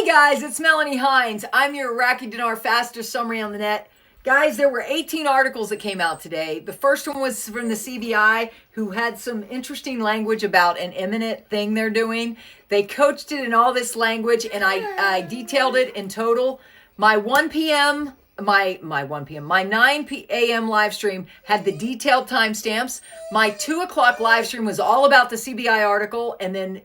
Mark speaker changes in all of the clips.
Speaker 1: Hey guys, it's Melanie Hinds. I'm your Iraqi Dinar fastest summary on the net. Guys, there were 18 articles that came out today. The first one was from the CBI, who had some interesting language about an imminent thing they're doing. They coached it in all this language, and I detailed it in total. My 9 p.m. live stream had the detailed timestamps. My 2 o'clock live stream was all about the CBI article, and then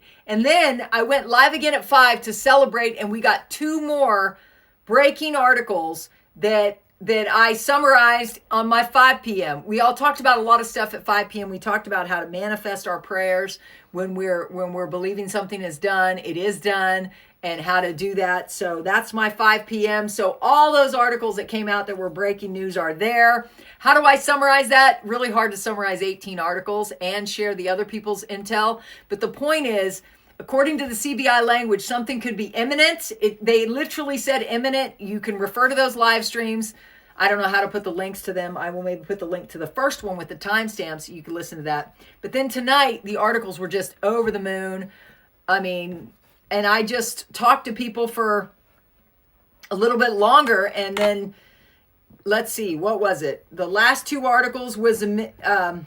Speaker 1: I went live again at 5 to celebrate, and we got 2 more breaking articles that I summarized on my 5 p.m. We all talked about a lot of stuff at 5 p.m. We talked about how to manifest our prayers when we're believing something is done, it is done, and how to do that. So that's my 5 p.m. So all those articles that came out that were breaking news are there. How do I summarize that? Really hard to summarize 18 articles and share the other people's intel. But the point is, according to the CBI language, something could be imminent. They literally said imminent. You can refer to those live streams. I don't know how to put the links to them. I will maybe put the link to the first one with the timestamps. You can listen to that. But then tonight, the articles were just over the moon. I mean, and I just talked to people for a little bit longer. And then, let's see, what was it? The last 2 articles was, I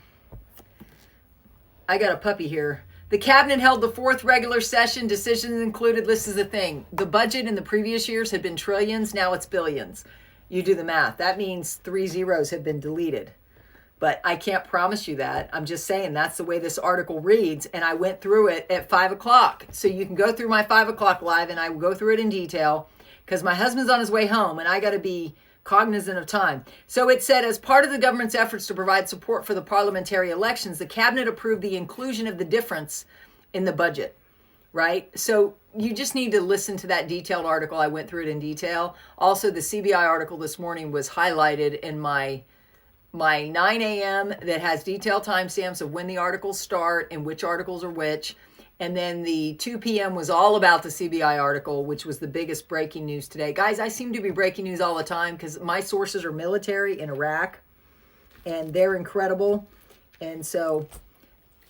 Speaker 1: got a puppy here. The cabinet held the 4th regular session. Decisions included, this is the thing, the budget in the previous years had been trillions. Now it's billions. You do the math. That means 3 zeros have been deleted. But I can't promise you that. I'm just saying that's the way this article reads. And I went through it at 5 o'clock. So you can go through my 5 o'clock live and I will go through it in detail because my husband's on his way home and I got to be cognizant of time. So it said, as part of the government's efforts to provide support for the parliamentary elections, the cabinet approved the inclusion of the difference in the budget, right? So you just need to listen to that detailed article. I went through it in detail. Also, the CBI article this morning was highlighted in my 9 a.m. that has detailed timestamps of when the articles start and which articles are which. And then the 2 p.m. was all about the CBI article, which was the biggest breaking news today. Guys, I seem to be breaking news all the time because my sources are military in Iraq, and they're incredible. And so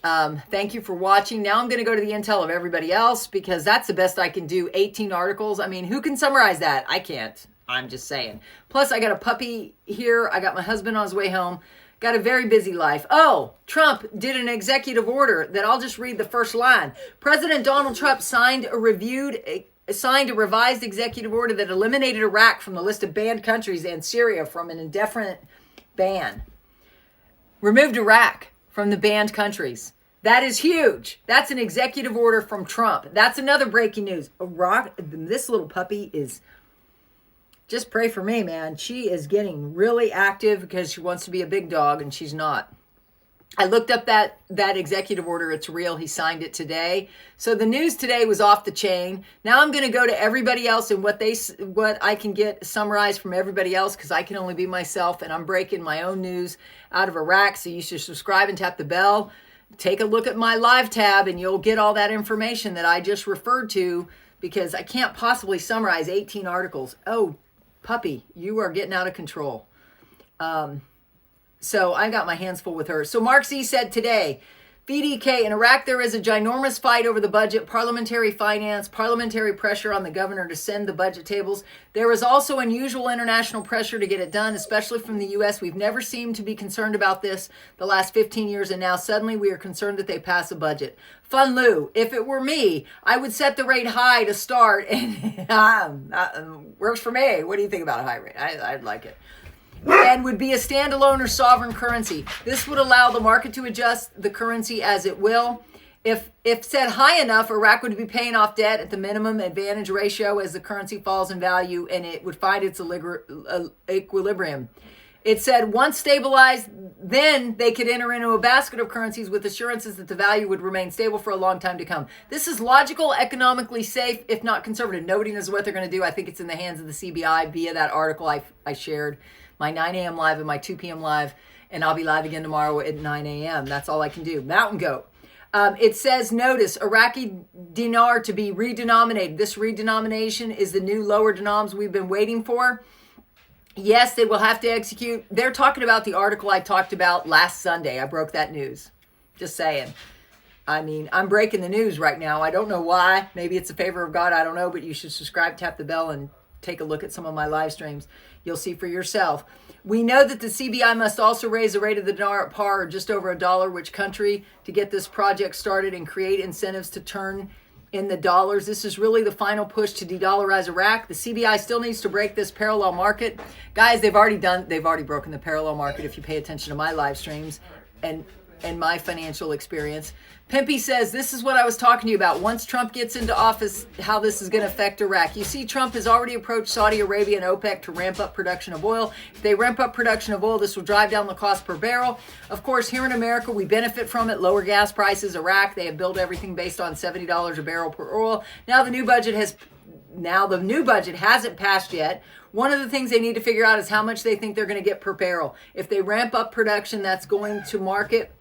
Speaker 1: thank you for watching. Now I'm going to go to the intel of everybody else because that's the best I can do. 18 articles. I mean, who can summarize that? I can't. I'm just saying. Plus, I got a puppy here. I got my husband on his way home. Got a very busy life. Oh, Trump did an executive order that I'll just read the first line. President Donald Trump signed a revised executive order that eliminated Iraq from the list of banned countries and Syria from an indefinite ban. Removed Iraq from the banned countries. That is huge. That's an executive order from Trump. That's another breaking news. Iraq, this little puppy is... Just pray for me, man. She is getting really active because she wants to be a big dog and she's not. I looked up that executive order. It's real. He signed it today. So the news today was off the chain. Now I'm going to go to everybody else and what I can get summarized from everybody else because I can only be myself and I'm breaking my own news out of Iraq. So you should subscribe and tap the bell. Take a look at my live tab and you'll get all that information that I just referred to because I can't possibly summarize 18 articles. Oh, puppy, you are getting out of control. So I got my hands full with her. So Mark Z said today, VDK, in Iraq, there is a ginormous fight over the budget, parliamentary finance, parliamentary pressure on the governor to send the budget tables. There is also unusual international pressure to get it done, especially from the U.S. We've never seemed to be concerned about this the last 15 years, and now suddenly we are concerned that they pass a budget. Fun Lou, if it were me, I would set the rate high to start, and works for me. What do you think about a high rate? I'd like it. And would be a standalone or sovereign currency. This would allow the market to adjust the currency as it will. If set high enough, Iraq would be paying off debt at the minimum advantage ratio as the currency falls in value, and it would find its equilibrium. It said once stabilized, then they could enter into a basket of currencies with assurances that the value would remain stable for a long time to come. This is logical, economically safe, if not conservative. Nobody knows what they're going to do. I think it's in the hands of the CBI via that article I shared. My 9 a.m. live and my 2 p.m. live, and I'll be live again tomorrow at 9 a.m. That's all I can do. Mountain Goat. It says, notice, Iraqi dinar to be redenominated. This redenomination is the new lower denoms we've been waiting for. Yes, they will have to execute. They're talking about the article I talked about last Sunday. I broke that news. Just saying. I mean, I'm breaking the news right now. I don't know why. Maybe it's a favor of God. I don't know, but you should subscribe, tap the bell, and take a look at some of my live streams. You'll see for yourself. We know that the CBI must also raise the rate of the dinar at par, or just over $1, which country, to get this project started and create incentives to turn in the dollars. This is really the final push to de-dollarize Iraq. The CBI still needs to break this parallel market. Guys, they've already broken the parallel market if you pay attention to my live streams and my financial experience. Pimpy says, this is what I was talking to you about. Once Trump gets into office, how this is going to affect Iraq. You see, Trump has already approached Saudi Arabia and OPEC to ramp up production of oil. If they ramp up production of oil, this will drive down the cost per barrel. Of course, here in America, we benefit from it. Lower gas prices. Iraq, they have built everything based on $70 a barrel per oil. Now the new budget hasn't passed yet. One of the things they need to figure out is how much they think they're going to get per barrel. If they ramp up production, that's going to market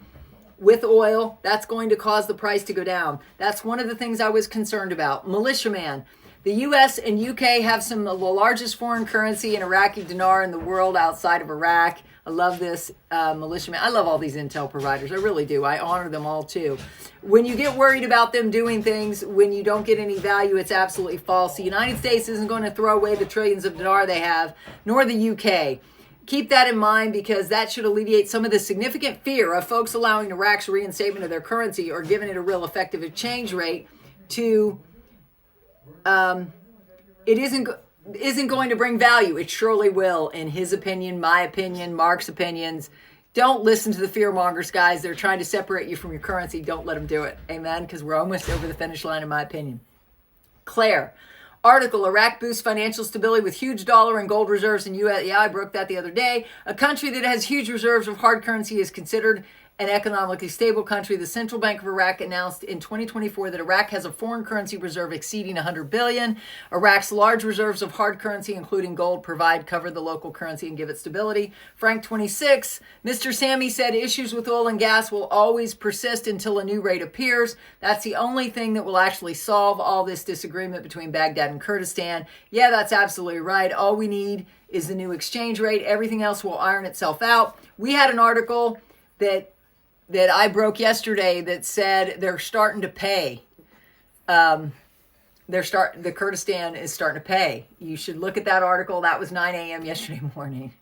Speaker 1: with oil, that's going to cause the price to go down. That's one of the things I was concerned about. Militiaman. The U.S. and UK have some of the largest foreign currency in Iraqi dinar in the world outside of Iraq. I love this militiaman. I love all these intel providers. I really do. I honor them all too. When you get worried about them doing things when you don't get any value, it's absolutely false. The United States isn't going to throw away the trillions of dinar they have, nor the UK. Keep that in mind, because that should alleviate some of the significant fear of folks allowing Iraq's reinstatement of their currency or giving it a real effective exchange rate to, it isn't going to bring value. It surely will, in his opinion, my opinion, Mark's opinions. Don't listen to the fear mongers, guys. They're trying to separate you from your currency. Don't let them do it. Amen? Because we're almost over the finish line, in my opinion. Claire. Article, Iraq boosts financial stability with huge dollar and gold reserves in U.S. Yeah, I broke that the other day. A country that has huge reserves of hard currency is considered an economically stable country. The Central Bank of Iraq announced in 2024 that Iraq has a foreign currency reserve exceeding $100 billion. Iraq's large reserves of hard currency, including gold, cover the local currency and give it stability. Frank 26, Mr. Sammy said issues with oil and gas will always persist until a new rate appears. That's the only thing that will actually solve all this disagreement between Baghdad and Kurdistan. Yeah, that's absolutely right. All we need is the new exchange rate. Everything else will iron itself out. We had an article that I broke yesterday that said they're starting to pay. The Kurdistan is starting to pay. You should look at that article. That was 9 a.m. yesterday morning.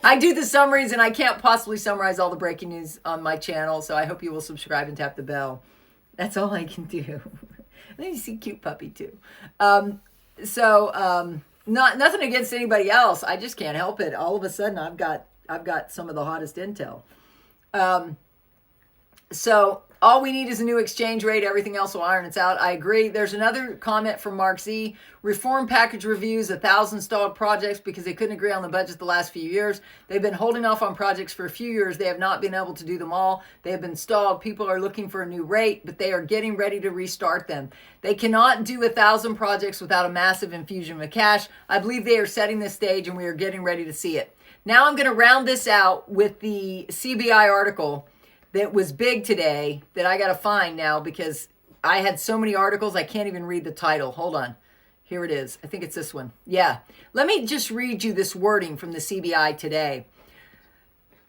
Speaker 1: I do the summaries, and I can't possibly summarize all the breaking news on my channel, so I hope you will subscribe and tap the bell. That's all I can do. Then you see cute puppy too. Nothing against anybody else. I just can't help it. All of a sudden, I've got some of the hottest intel. So all we need is a new exchange rate. Everything else will iron itself out. I agree. There's another comment from Mark Z. Reform package reviews 1,000 stalled projects because they couldn't agree on the budget the last few years. They've been holding off on projects for a few years. They have not been able to do them all. They have been stalled. People are looking for a new rate, but they are getting ready to restart them. They cannot do 1,000 projects without a massive infusion of cash. I believe they are setting the stage, and we are getting ready to see it. Now I'm going to round this out with the CBI article that was big today that I got to find now because I had so many articles I can't even read the title. Hold on. Here it is. I think it's this one. Yeah. Let me just read you this wording from the CBI today.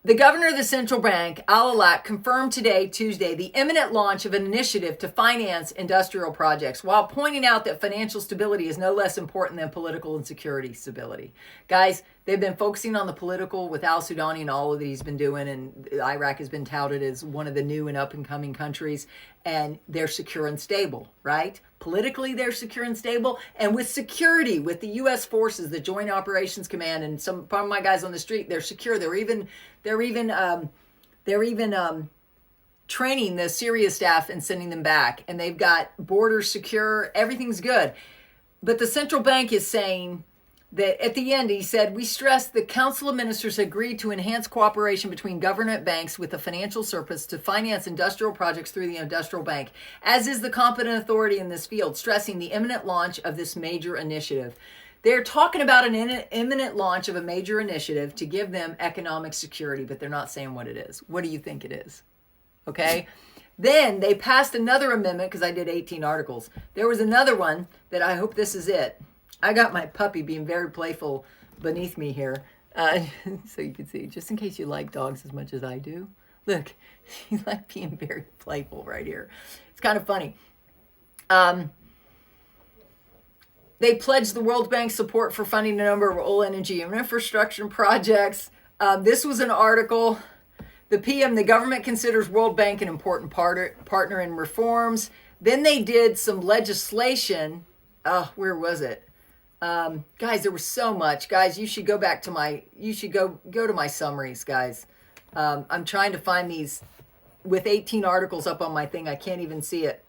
Speaker 1: The governor of the central bank, Al-Alak, confirmed today, Tuesday, the imminent launch of an initiative to finance industrial projects while pointing out that financial stability is no less important than political and security stability. Guys, they've been focusing on the political with al-Sudani and all of that he's been doing, and Iraq has been touted as one of the new and up-and-coming countries, and they're secure and stable, right? Politically, they're secure and stable, and with security, with the U.S. forces, the Joint Operations Command, and some of my guys on the street, they're secure. They're even training the Syria staff and sending them back, and they've got borders secure. Everything's good, but the central bank is saying that at the end, he said, we stress the Council of Ministers agreed to enhance cooperation between government banks with a financial surplus to finance industrial projects through the industrial bank, as is the competent authority in this field, stressing the imminent launch of this major initiative. They're talking about an imminent launch of a major initiative to give them economic security, but they're not saying what it is. What do you think it is? Okay. Then they passed another amendment because I did 18 articles. There was another one that I hope this is it. I got my puppy being very playful beneath me here. So you can see, just in case you like dogs as much as I do. Look, he's like being very playful right here. It's kind of funny. They pledged the World Bank support for funding a number of oil, energy, and infrastructure projects. This was an article. The PM, the government considers World Bank an important partner in reforms. Then they did some legislation. Where was it? Guys, there was so much. Guys, you should go back to go to my summaries, guys. I'm trying to find these with 18 articles up on my thing. I can't even see it.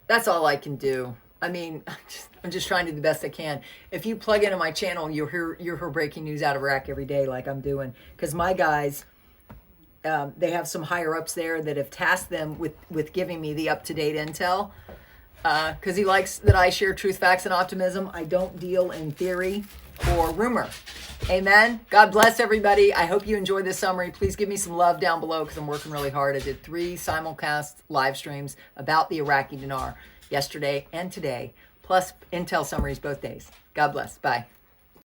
Speaker 1: That's all I can do. I mean, I'm just trying to do the best I can. If you plug into my channel, you'll hear breaking news out of Iraq every day like I'm doing. Because my guys, they have some higher ups there that have tasked them with giving me the up-to-date intel. Because he likes that I share truth, facts, and optimism. I don't deal in theory or rumor. Amen. God bless everybody. I hope you enjoyed this summary. Please give me some love down below because I'm working really hard. I did 3 simulcast live streams about the Iraqi dinar yesterday and today, plus intel summaries both days. God bless. Bye.